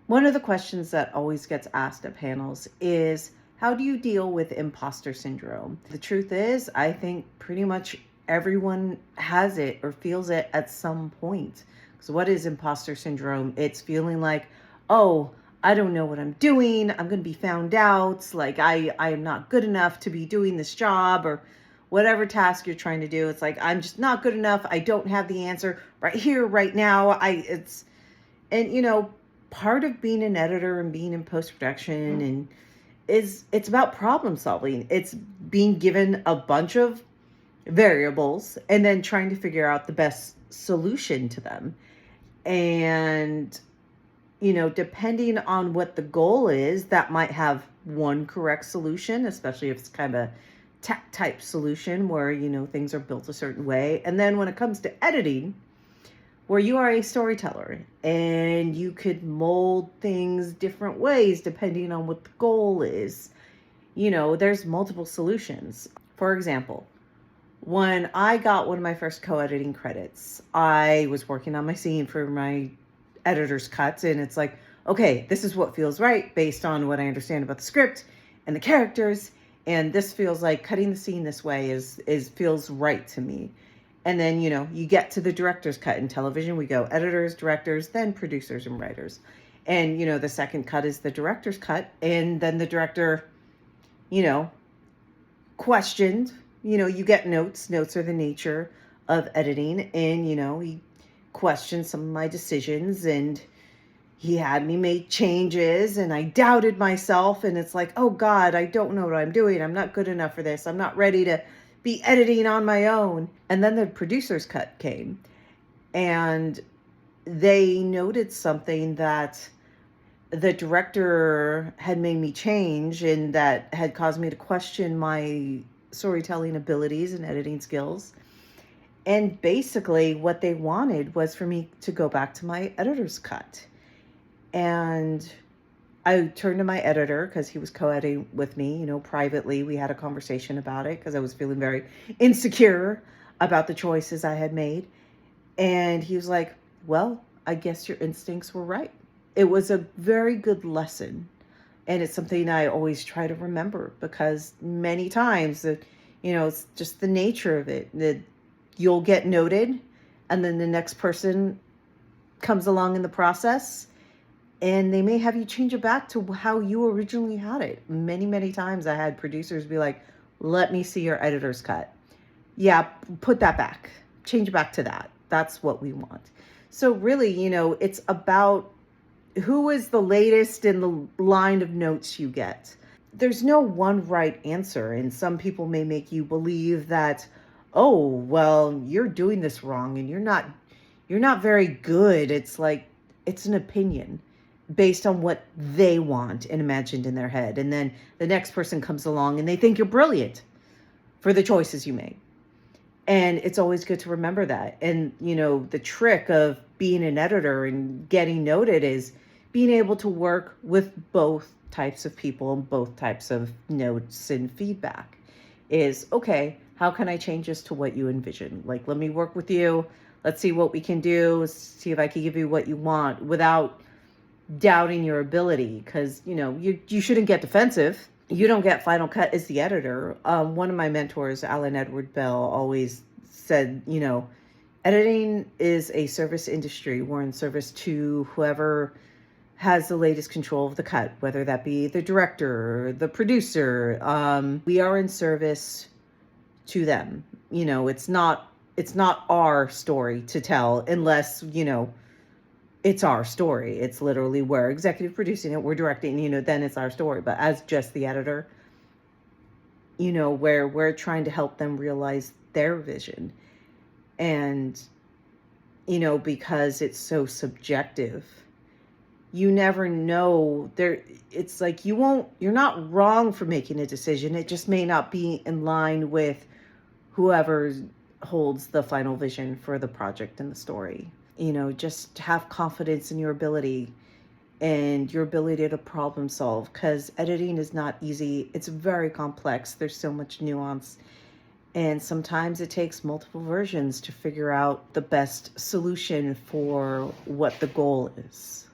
One of the questions that always gets asked at panels is, how do you deal with imposter syndrome? The truth is, I think pretty much everyone has it or feels it at some point. So what is imposter syndrome? It's feeling like, oh, I don't know what I'm doing. I'm going to be found out. Like I am not good enough to be doing this job or whatever task you're trying to do. It's like, I'm just not good enough. I don't have the answer right here, right now. And part of being an editor and being in post-production and it's about problem solving. It's being given a bunch of variables and then trying to figure out the best solution to them. And depending on what the goal is, that might have one correct solution, especially if it's kind of a tech type solution where things are built a certain way. And then when it comes to editing, where you are a storyteller and you could mold things different ways depending on what the goal is. There's multiple solutions. For example, when I got one of my first co-editing credits, I was working on my scene for my editor's cuts, and it's like, okay, this is what feels right based on what I understand about the script and the characters, and this feels like cutting the scene this way is feels right to me. And then, you get to the director's cut. In television, we go editors, directors, then producers and writers. And, the second cut is the director's cut. And then the director, questioned, you get notes. Notes are the nature of editing. And, he questioned some of my decisions and he had me make changes and I doubted myself. And it's like, oh God, I don't know what I'm doing. I'm not good enough for this. I'm not ready to be editing on my own. And then the producer's cut came and they noted something that the director had made me change and that had caused me to question my storytelling abilities and editing skills. And basically what they wanted was for me to go back to my editor's cut. And I turned to my editor because he was co-editing with me, privately. We had a conversation about it because I was feeling very insecure about the choices I had made. And he was like, well, I guess your instincts were right. It was a very good lesson. And it's something I always try to remember because many times, it's just the nature of it that you'll get noted and then the next person comes along in the process and they may have you change it back to how you originally had it. Many, many times I had producers be like, let me see your editor's cut. Yeah, put that back. Change it back to that. That's what we want. So really, it's about who is the latest in the line of notes you get. There's no one right answer. And some people may make you believe that, oh, well, you're doing this wrong and you're not very good. It's like, it's an opinion based on what they want and imagined in their head. And then the next person comes along and they think you're brilliant for the choices you made. And it's always good to remember that. And, the trick of being an editor and getting noted is being able to work with both types of people and both types of notes and feedback is, okay, how can I change this to what you envision? Like, let me work with you. Let's see what we can do. See if I can give you what you want without doubting your ability, because you shouldn't get defensive. You don't get final cut as the editor. One of my mentors, Alan Edward Bell, always said, editing is a service industry. We're in service to whoever has the latest control of the cut, whether that be the director, the producer. We are in service to them. It's not our story to tell unless, it's our story. It's literally we're executive producing it, we're directing, then it's our story. But as just the editor, where we're trying to help them realize their vision. And, because it's so subjective, you never know it's like you're not wrong for making a decision. It just may not be in line with whoever holds the final vision for the project and the story. Just have confidence in your ability and your ability to problem solve, because editing is not easy. It's very complex. There's so much nuance. And sometimes it takes multiple versions to figure out the best solution for what the goal is.